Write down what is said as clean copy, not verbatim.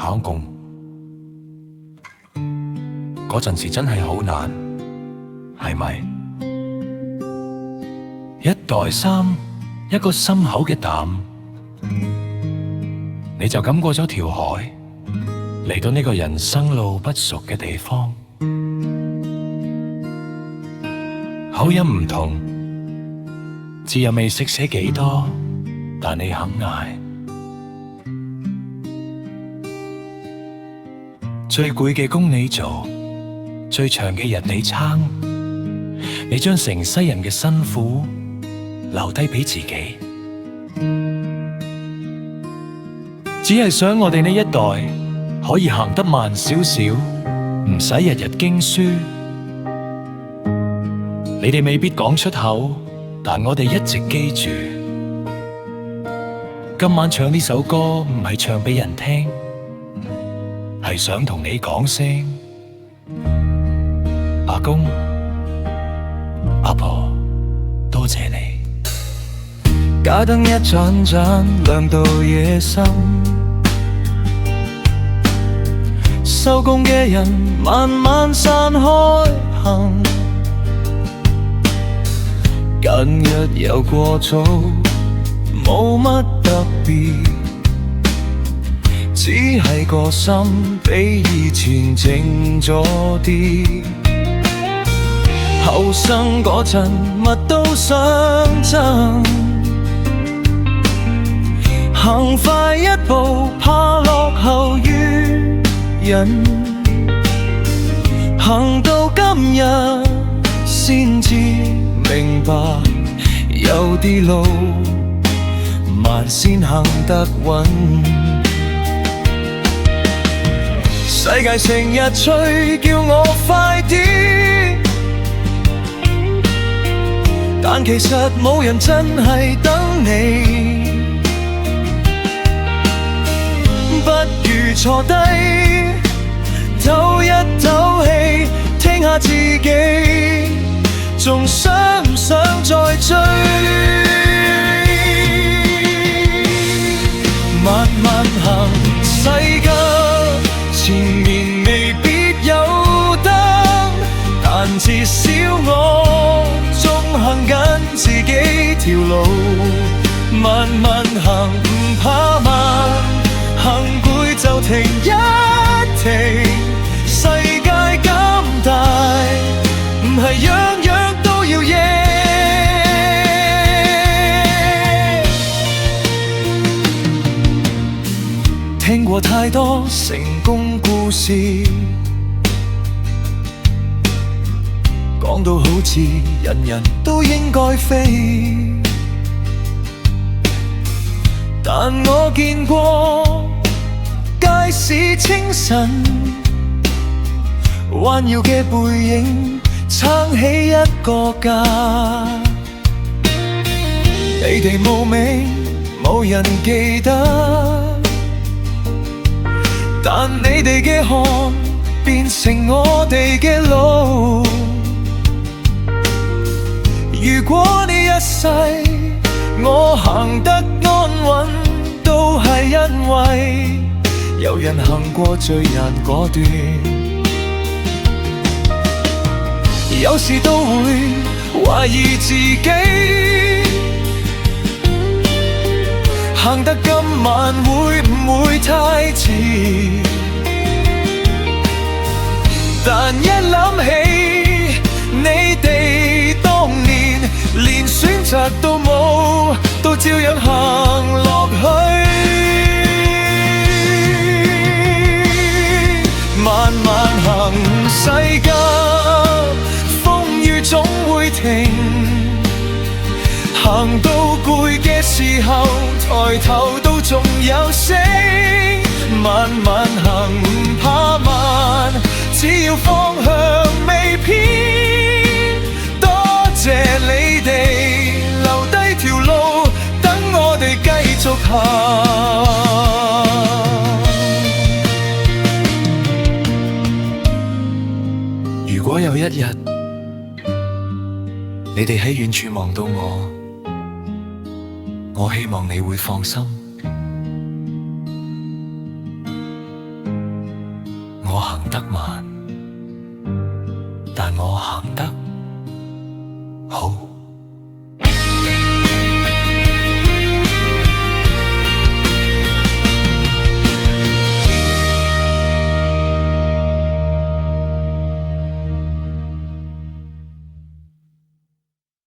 考共，嗰陣時真係好難，係咪？一袋衫，一個心口嘅膽，你就咁過咗條海，嚟到呢個人生路不熟嘅地方。口音唔同，字又未識寫幾多，但你肯捱。最攰嘅工你做，最長嘅日你撐，你將成世人嘅辛苦留低俾自己，只係想我哋呢一代可以行得慢少少，唔使日日經書。你哋未必講出口，但我哋一直記住。今晚唱呢首歌唔係唱俾人聽，係想同你講聲阿公阿婆，多謝你。街燈一盞盞亮到夜深，收工嘅人慢慢散開行。近日又過早，冇乜特別，只係個心比以前靜咗啲。後生嗰陣乜都想爭，行快一步怕落後於人，行到今日先至明白，有啲路慢先行得穩。世界成日催叫我快啲，但其實冇人真係等你。不如坐低唞一唞氣，聽下自己仲想唔想再追？慢慢行，世界前面未必有燈，但至少我仲行緊自己條路。慢慢行，唔怕慢，行攰就停一停。世界咁大，唔係樣樣都要贏。聽過太多成功故事，講到好似人人都應該飛，但我見過街市清晨彎腰嘅背影，撐起一個家。你哋冇名，冇人記得，但你哋嘅汗變成我哋嘅路。如果呢一世我行得安穩，都係因為有人行過最難嗰段。有時都會懷疑自己，行得今晚會唔會太遲？但一諗起你哋當年連選擇都冇，都照樣行落去。慢慢行，世界風雨總會停，行到攰嘅時候，抬頭都仲有星。慢慢行，唔怕慢，只要方向未偏。多謝你哋留低條路，等我哋繼續行。如果有一日，你哋喺遠處望到我希望你會放心。得慢。